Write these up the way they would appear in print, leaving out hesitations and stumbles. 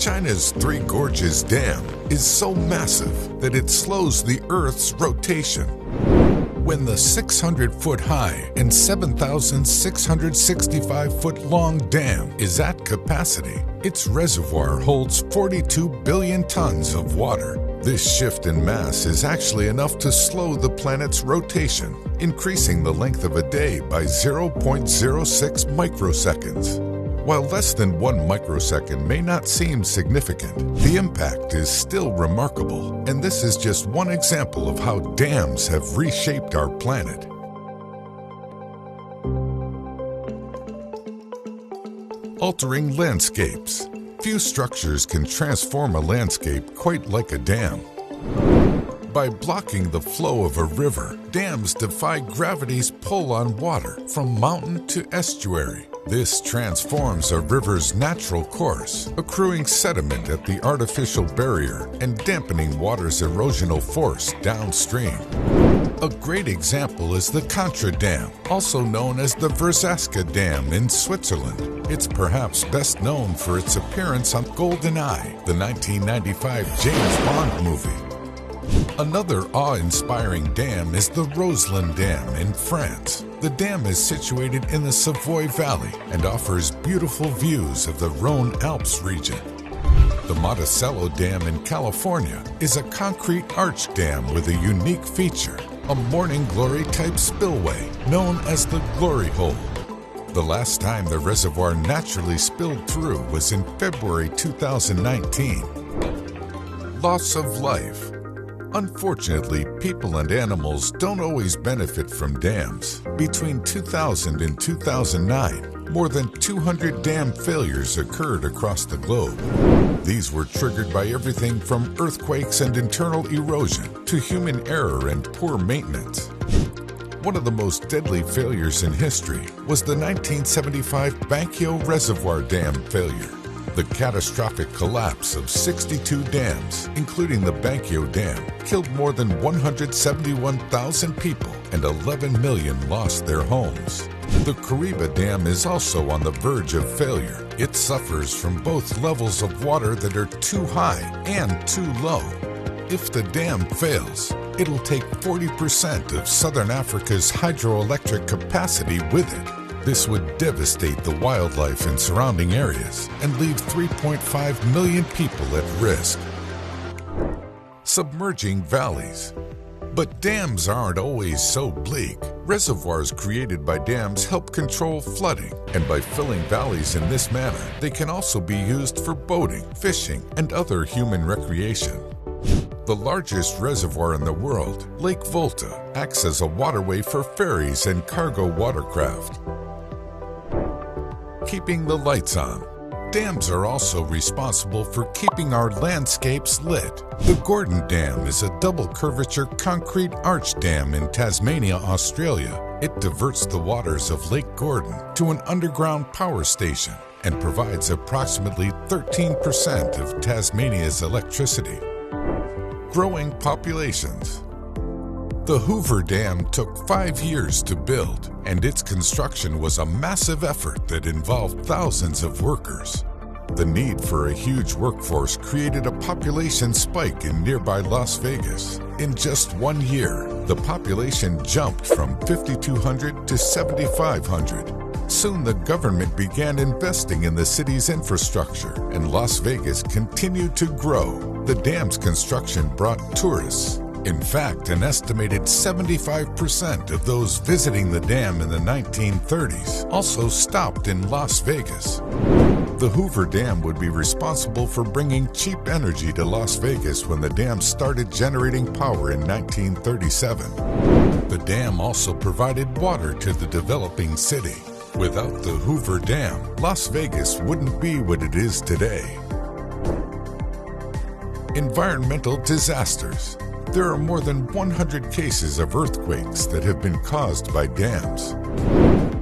China's Three Gorges Dam is so massive that it slows the Earth's rotation. When the 600-foot-high and 7,665-foot-long dam is at capacity, its reservoir holds 42 billion tons of water. This shift in mass is actually enough to slow the planet's rotation, increasing the length of a day by 0.06 microseconds. While less than 1 microsecond may not seem significant, the impact is still remarkable, and this is just one example of how dams have reshaped our planet. Altering landscapes. Few structures can transform a landscape quite like a dam. By blocking the flow of a river, dams defy gravity's pull on water from mountain to estuary. This transforms a river's natural course, accruing sediment at the artificial barrier and dampening water's erosional force downstream. A great example is the Contra Dam, also known as the Verzaska Dam in Switzerland. It's perhaps best known for its appearance on GoldenEye, the 1995 James Bond movie. Another awe-inspiring dam is the Roslin Dam in France. The dam is situated in the Savoy Valley and offers beautiful views of the Rhone Alps region. The Monticello Dam in California is a concrete arch dam with a unique feature, a morning glory type spillway known as the Glory Hole. The last time the reservoir naturally spilled through was in February 2019. Loss of life. Unfortunately, people and animals don't always benefit from dams. Between 2000 and 2009, more than 200 dam failures occurred across the globe. These were triggered by everything from earthquakes and internal erosion to human error and poor maintenance. One of the most deadly failures in history was the 1975 Bankyo Reservoir Dam failure. The catastrophic collapse of 62 dams, including the Bankyo Dam, killed more than 171,000 people and 11 million lost their homes. The Kariba Dam is also on the verge of failure. It suffers from both levels of water that are too high and too low. If the dam fails, it'll take 40% of Southern Africa's hydroelectric capacity with it. This would devastate the wildlife in surrounding areas and leave 3.5 million people at risk. Submerging valleys. But dams aren't always so bleak. Reservoirs created by dams help control flooding, and by filling valleys in this manner, they can also be used for boating, fishing, and other human recreation. The largest reservoir in the world, Lake Volta, acts as a waterway for ferries and cargo watercraft. Keeping the lights on. Dams are also responsible for keeping our landscapes lit. The Gordon Dam is a double curvature concrete arch dam in Tasmania, Australia. It diverts the waters of Lake Gordon to an underground power station and provides approximately 13% of Tasmania's electricity. Growing populations. The Hoover Dam took 5 years to build, and its construction was a massive effort that involved thousands of workers. The need for a huge workforce created a population spike in nearby Las Vegas. In just 1 year, the population jumped from 5,200 to 7,500. Soon the government began investing in the city's infrastructure, and Las Vegas continued to grow. The dam's construction brought tourists. In fact, an estimated 75% of those visiting the dam in the 1930s also stopped in Las Vegas. The Hoover Dam would be responsible for bringing cheap energy to Las Vegas when the dam started generating power in 1937. The dam also provided water to the developing city. Without the Hoover Dam, Las Vegas wouldn't be what it is today. Environmental disasters. There are more than 100 cases of earthquakes that have been caused by dams.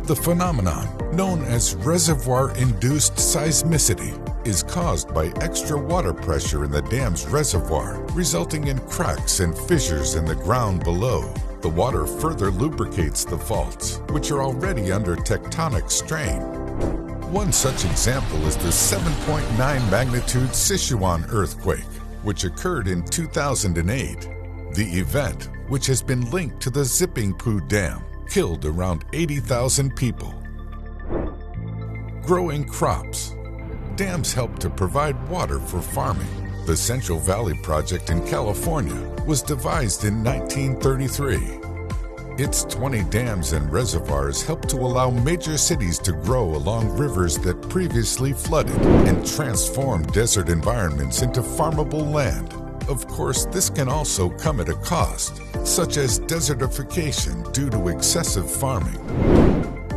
The phenomenon, known as reservoir-induced seismicity, is caused by extra water pressure in the dam's reservoir, resulting in cracks and fissures in the ground below. The water further lubricates the faults, which are already under tectonic strain. One such example is the 7.9 magnitude Sichuan earthquake, which occurred in 2008. The event, which has been linked to the Zippingpu Dam, killed around 80,000 people. Growing crops. Dams help to provide water for farming. The Central Valley Project in California was devised in 1933. Its 20 dams and reservoirs help to allow major cities to grow along rivers that previously flooded and transform desert environments into farmable land. Of course, this can also come at a cost, such as desertification due to excessive farming.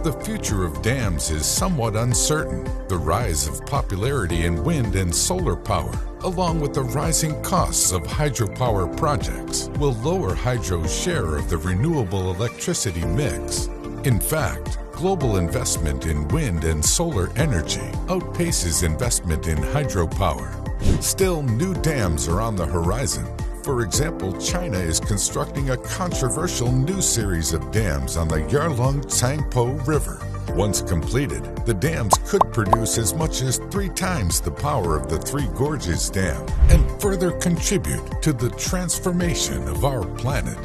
The future of dams is somewhat uncertain. The rise of popularity in wind and solar power, along with the rising costs of hydropower projects, will lower hydro's share of the renewable electricity mix. In fact, global investment in wind and solar energy outpaces investment in hydropower. Still, new dams are on the horizon. For example, China is constructing a controversial new series of dams on the Yarlung-Tsangpo River. Once completed, the dams could produce as much as 3 times the power of the Three Gorges Dam and further contribute to the transformation of our planet.